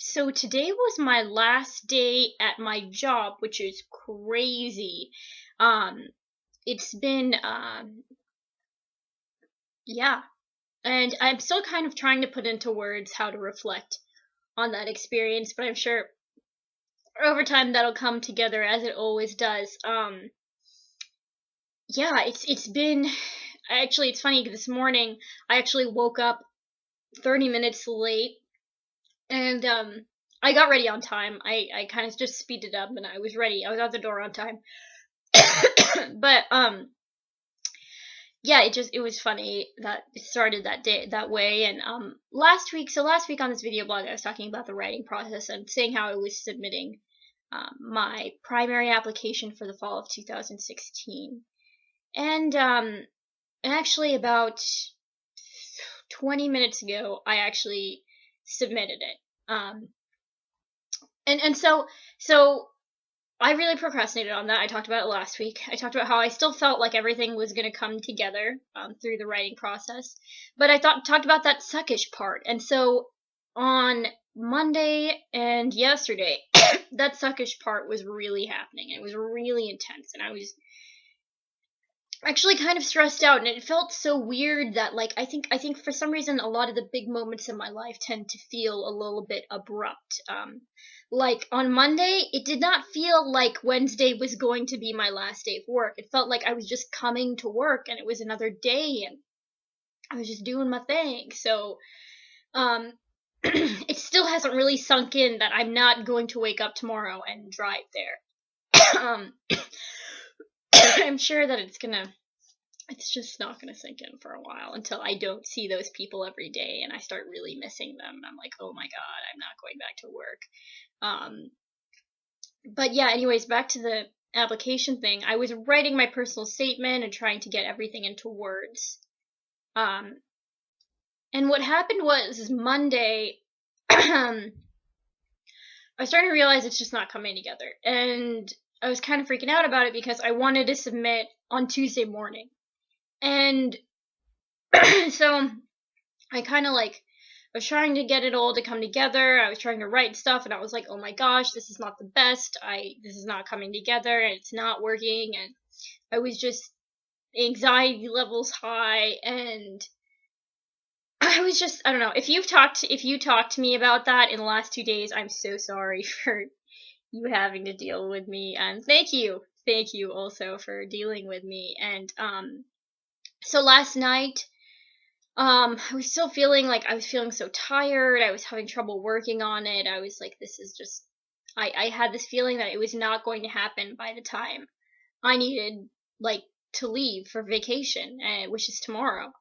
So today was my last day at my job, which is crazy. Um, it's been yeah, and I'm still kind of trying to put into words how to reflect on that experience, but I'm sure over time that'll come together as it always does. Yeah, it's been actually it's funny. This morning I actually woke up 30 minutes late, and I got ready on time. I kind of just speeded up and I was ready. I was out the door on time. But yeah, it was funny that it started that day that way. And last week on this video blog I was talking about the writing process and saying how I was submitting my primary application for the fall of 2016. And actually about 20 minutes ago I actually submitted it. And so I really procrastinated on that. I talked about it last week. I talked about how I still felt like everything was going to come together through the writing process, but I talked about that suckish part. And so on Monday and yesterday, that suckish part was really happening. It was really intense, and I was actually kind of stressed out, and it felt so weird that like I think for some reason a lot of the big moments in my life tend to feel a little bit abrupt. Like on Monday, it did not feel like Wednesday was going to be my last day of work. It felt like I was just coming to work and it was another day and I was just doing my thing. So um it still hasn't really sunk in that I'm not going to wake up tomorrow and drive there. I'm sure that it's just not going to sink in for a while until I don't see those people every day and I start really missing them. And I'm like, oh my God, I'm not going back to work. But yeah, anyways, back to the application thing. I was writing my personal statement and trying to get everything into words. And what happened was Monday, I was starting to realize it's just not coming together. And I was kind of freaking out about it because I wanted to submit on Tuesday morning. And so I kind of like was trying to get it all to come together. I was trying to write stuff and I was like, "Oh my gosh, this is not the best. This is not coming together and it's not working." And I was just anxiety levels high, and I was just I don't know. If you talked to me about that in the last 2 days, I'm so sorry for you having to deal with me, and thank you also for dealing with me. And so last night I was still feeling like I was feeling so tired. I was having trouble working on it. I was like, this is just I had this feeling that it was not going to happen by the time I needed like to leave for vacation, which is tomorrow.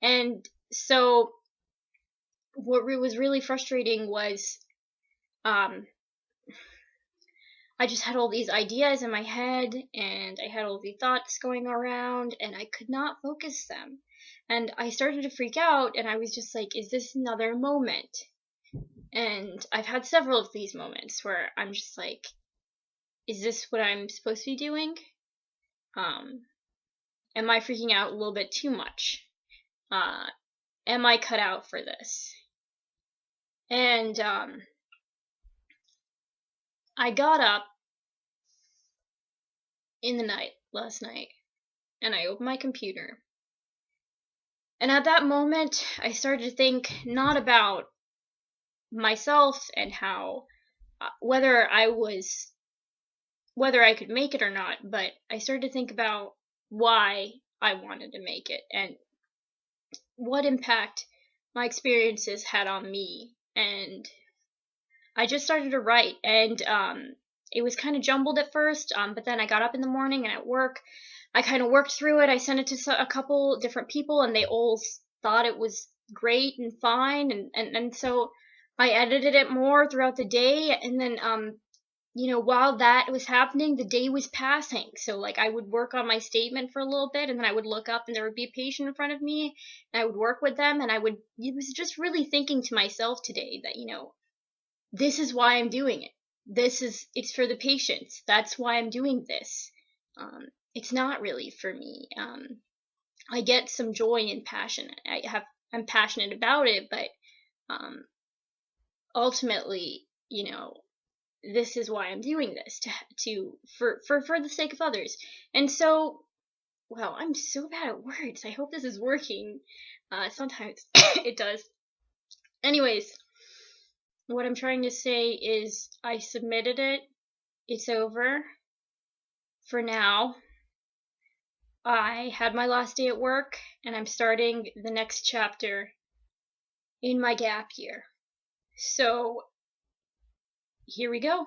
And so what was really frustrating was um I just had all these ideas in my head and I had all these thoughts going around and I could not focus them. And I started to freak out and I was just like, is this another moment? And I've had several of these moments where I'm just like, is this what I'm supposed to be doing? Um, am I freaking out a little bit too much? Am I cut out for this? And I got up in the night last night and I opened my computer. And at that moment, I started to think not about myself and how whether whether I could make it or not, but I started to think about why I wanted to make it and what impact my experiences had on me. And I just started to write, and it was kind of jumbled at first, but then I got up in the morning and at work I kind of worked through it. I sent it to a couple different people and they all thought it was great and fine, and so I edited it more throughout the day. And then while that was happening, the day was passing. So like I would work on my statement for a little bit and then I would look up and there would be a patient in front of me and I would work with them, and it was just really thinking to myself today that this is why I'm doing it. It's for the patients. That's why I'm doing this. It's not really for me. I get some joy and passion. I'm passionate about it, but ultimately you know, this is why I'm doing this, for the sake of others. And so, well, I'm so bad at words. I hope this is working. Sometimes it does. Anyways, what I'm trying to say is I submitted it. It's over for now. I had my last day at work, and I'm starting the next chapter in my gap year. So, here we go.